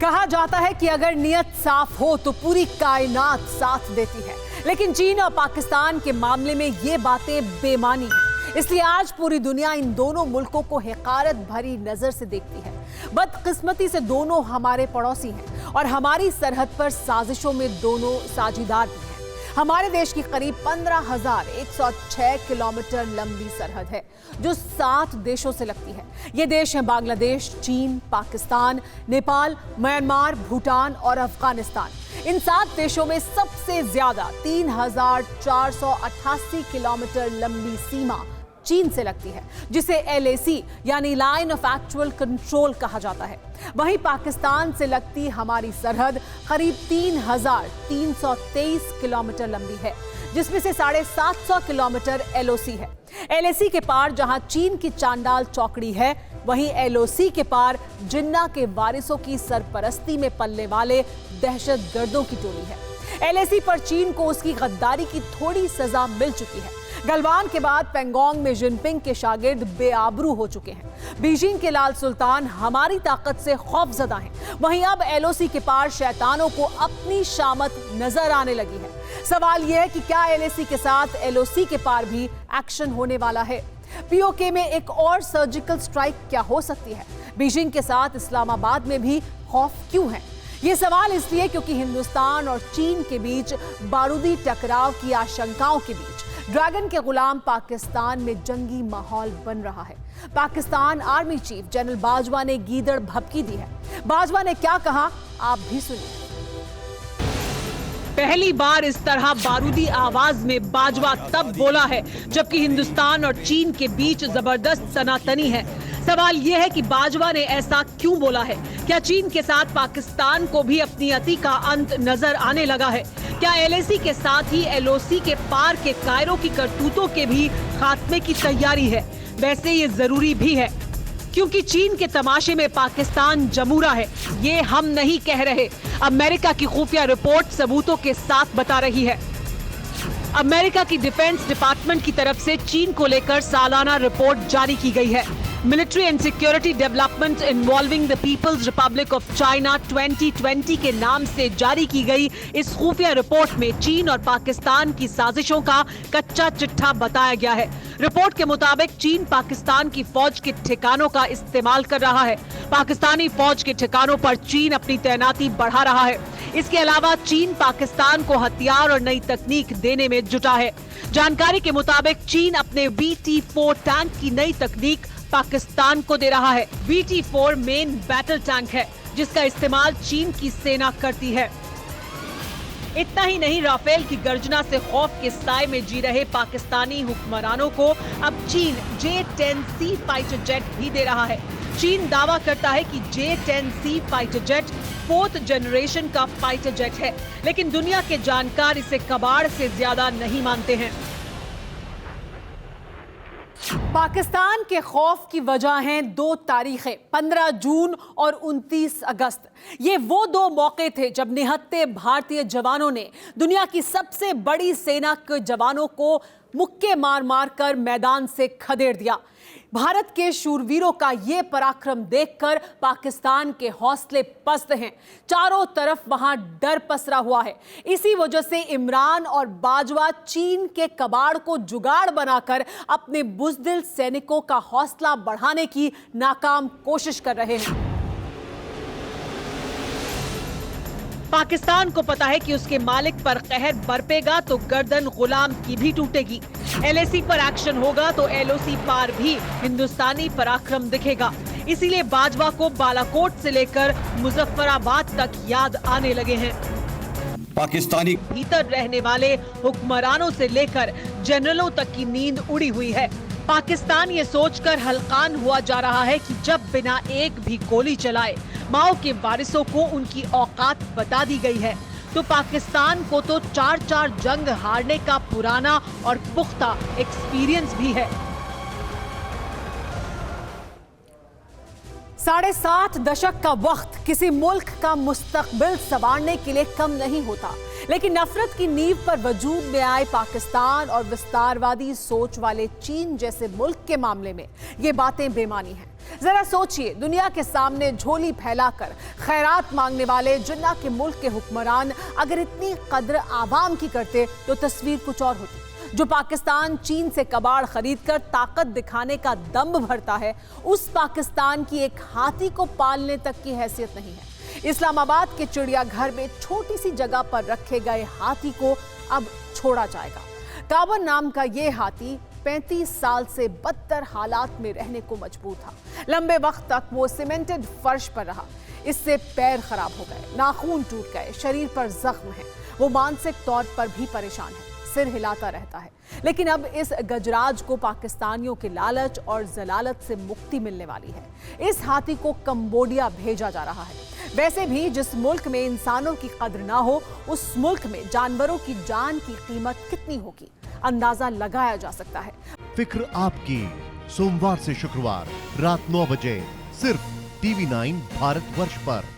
कहा जाता है कि अगर नियत साफ हो तो पूरी कायनात साथ देती है, लेकिन चीन और पाकिस्तान के मामले में ये बातें बेमानी हैं। इसलिए आज पूरी दुनिया इन दोनों मुल्कों को हक़ारत भरी नजर से देखती है। बदकिस्मती से दोनों हमारे पड़ोसी हैं और हमारी सरहद पर साजिशों में दोनों साझीदार भी हैं। हमारे देश की करीब 15,106 किलोमीटर लंबी सरहद है जो 7 देशों से लगती है। ये देश हैं बांग्लादेश, चीन, पाकिस्तान, नेपाल, म्यांमार, भूटान और अफगानिस्तान। इन 7 देशों में सबसे ज्यादा 3,488 किलोमीटर लंबी सीमा चीन से लगती है, जिसे LAC यानी लाइन ऑफ एक्चुअल कंट्रोल कहा जाता है। वहीं पाकिस्तान से लगती हमारी सरहद करीब 3,323 किलोमीटर लंबी है, जिसमें से 750 किलोमीटर LOC है। LAC के पार जहां चीन की चांडाल चौकड़ी है, वहीं LOC के पार जिन्ना के वारिसों की सरपरस्ती में पलने वाले दहशतगर्दों की टोली है। LAC पर चीन को उसकी गद्दारी की थोड़ी सजा मिल चुकी है। गलवान के बाद पेंगोंग में जिनपिंग के शागिर्द बेआबरू हो चुके हैं। बीजिंग के लाल सुल्तान हमारी ताकत से खौफजदा हैं। वहीं अब LOC के पार शैतानों को अपनी शामत नजर आने लगी है। सवाल यह है कि क्या LAC के साथ LOC के पार भी एक्शन होने वाला है? POK में एक और सर्जिकल स्ट्राइक क्या हो सकती है? बीजिंग के साथ इस्लामाबाद में भी खौफ क्यों है? ये सवाल इसलिए क्योंकि हिंदुस्तान और चीन के बीच बारूदी टकराव की आशंकाओं के बीच ड्रैगन के गुलाम पाकिस्तान में जंगी माहौल बन रहा है। Pakistan army chief general Bajwa ने गीदड़ भभकी दी है। बाजवा ने क्या कहा, आप भी सुनिए। पहली बार इस तरह बारूदी आवाज में बाजवा तब बोला है जबकि हिंदुस्तान और चीन के बीच जबरदस्त सनातनी है। सवाल यह है कि बाजवा ने ऐसा क्यों बोला है? क्या चीन के साथ पाकिस्तान को भी अपनी अति का अंत नजर आने लगा है? क्या LAC के साथ ही LOC के पार के कायरों की करतूतों के भी खात्मे की तैयारी है? वैसे ये जरूरी भी है, क्योंकि चीन के तमाशे में पाकिस्तान जमूरा है, ये हम नहीं कह रहे। अमेरिका की खुफिया रिपोर्ट सबूतों के साथ बता रही है। अमेरिका की डिफेंस डिपार्टमेंट की तरफ से चीन को लेकर सालाना रिपोर्ट जारी की गई है। Military and security development involving the People's Republic of China 2020 के नाम से जारी की गई इस खुफिया रिपोर्ट में चीन और पाकिस्तान की साजिशों का कच्चा चिट्ठा बताया गया है। रिपोर्ट के मुताबिक चीन पाकिस्तान की फौज के ठिकानों का इस्तेमाल कर रहा है। पाकिस्तानी फौज के ठिकानों पर चीन अपनी तैनाती बढ़ा रहा है। इसके अलावा चीन पाकिस्तान को हथियार और नई तकनीक देने में जुटा है। जानकारी के मुताबिक चीन अपने BT-4 टैंक की नई तकनीक पाकिस्तान को दे रहा है। BT-4 मेन बैटल टैंक है जिसका इस्तेमाल चीन की सेना करती है। इतना ही नहीं, राफेल की गर्जना से खौफ के साए में जी रहे पाकिस्तानी हुक्मरानों को अब चीन J-10C फाइटर जेट भी दे रहा है। चीन दावा करता है कि J-10C fighter jet 4th generation का फाइटर जेट है, लेकिन दुनिया के जानकार इसे कबाड़ से ज्यादा नहीं मानते हैं। पाकिस्तान के खौफ की वजह हैं 2 तारीखें, 15 जून और 29 अगस्त। ये वो 2 मौके थे जब निहत्थे भारतीय जवानों ने दुनिया की सबसे बड़ी सेना के जवानों को मुक्के मार मार कर मैदान से खदेड़ दिया। भारत के शूरवीरों का ये पराक्रम देखकर पाकिस्तान के हौसले पस्त हैं। चारों तरफ वहां डर पसरा हुआ है। इसी वजह से इमरान और बाजवा चीन के कबाड़ को जुगाड़ बनाकर अपने बुज़दिल सैनिकों का हौसला बढ़ाने की नाकाम कोशिश कर रहे हैं। पाकिस्तान को पता है कि उसके मालिक पर कहर बरपेगा तो गर्दन गुलाम की भी टूटेगी। LAC पर एक्शन होगा तो LOC पार भी हिंदुस्तानी पराक्रम दिखेगा। इसीलिए बाजवा को बालाकोट से लेकर मुजफ्फराबाद तक याद आने लगे हैं। पाकिस्तानी भीतर रहने वाले हुक्मरानों से लेकर जनरलों तक की नींद उड़ी हुई है। पाकिस्तान ये सोचकर हलकान हुआ जा रहा है कि जब बिना एक भी गोली चलाए माओ के वारिसों को उनकी औकात बता दी गई है, तो पाकिस्तान को तो 4 जंग हारने का पुराना और पुख्ता एक्सपीरियंस भी है। 7.5 दशक का वक्त किसी मुल्क का मुस्तकबिल संवारने के लिए कम नहीं होता, लेकिन नफरत की नींव पर वजूद में आए पाकिस्तान और विस्तारवादी सोच वाले चीन जैसे मुल्क के मामले में ये बातें बेमानी हैं। जरा सोचिए, दुनिया के सामने झोली फैलाकर खैरात मांगने वाले जिन्ना के मुल्क के हुक्मरान अगर इतनी कद्र आवाम की करते तो तस्वीर कुछ और होती। जो पाकिस्तान चीन से कबाड़ खरीदकर ताकत दिखाने का दंभ भरता है, उस पाकिस्तान की एक हाथी को पालने तक की हैसियत नहीं है। इस्लामाबाद के चिड़ियाघर में छोटी सी जगह पर रखे गए हाथी को अब छोड़ा जाएगा। काबन नाम का ये हाथी 35 साल से बदतर हालात में रहने को मजबूर था। लंबे वक्त तक वो सीमेंटेड फर्श पर रहा। इससे पैर खराब हो गए, नाखून टूट गए, शरीर पर जख्म है। वो मानसिक तौर पर भी परेशान है, सिर हिलाता रहता है। लेकिन अब इस गजराज को पाकिस्तानियों के लालच और जलालत से मुक्ति मिलने वाली है। इस हाथी को कंबोडिया भेजा जा रहा है। वैसे भी जिस मुल्क में इंसानों की कद्र ना हो, उस मुल्क में जानवरों की जान की कीमत कितनी होगी, अंदाजा लगाया जा सकता है। फिक्र आपकी, सोमवार से शुक्रवार रात 9 बजे सिर्फ TV9 भारतवर्ष पर।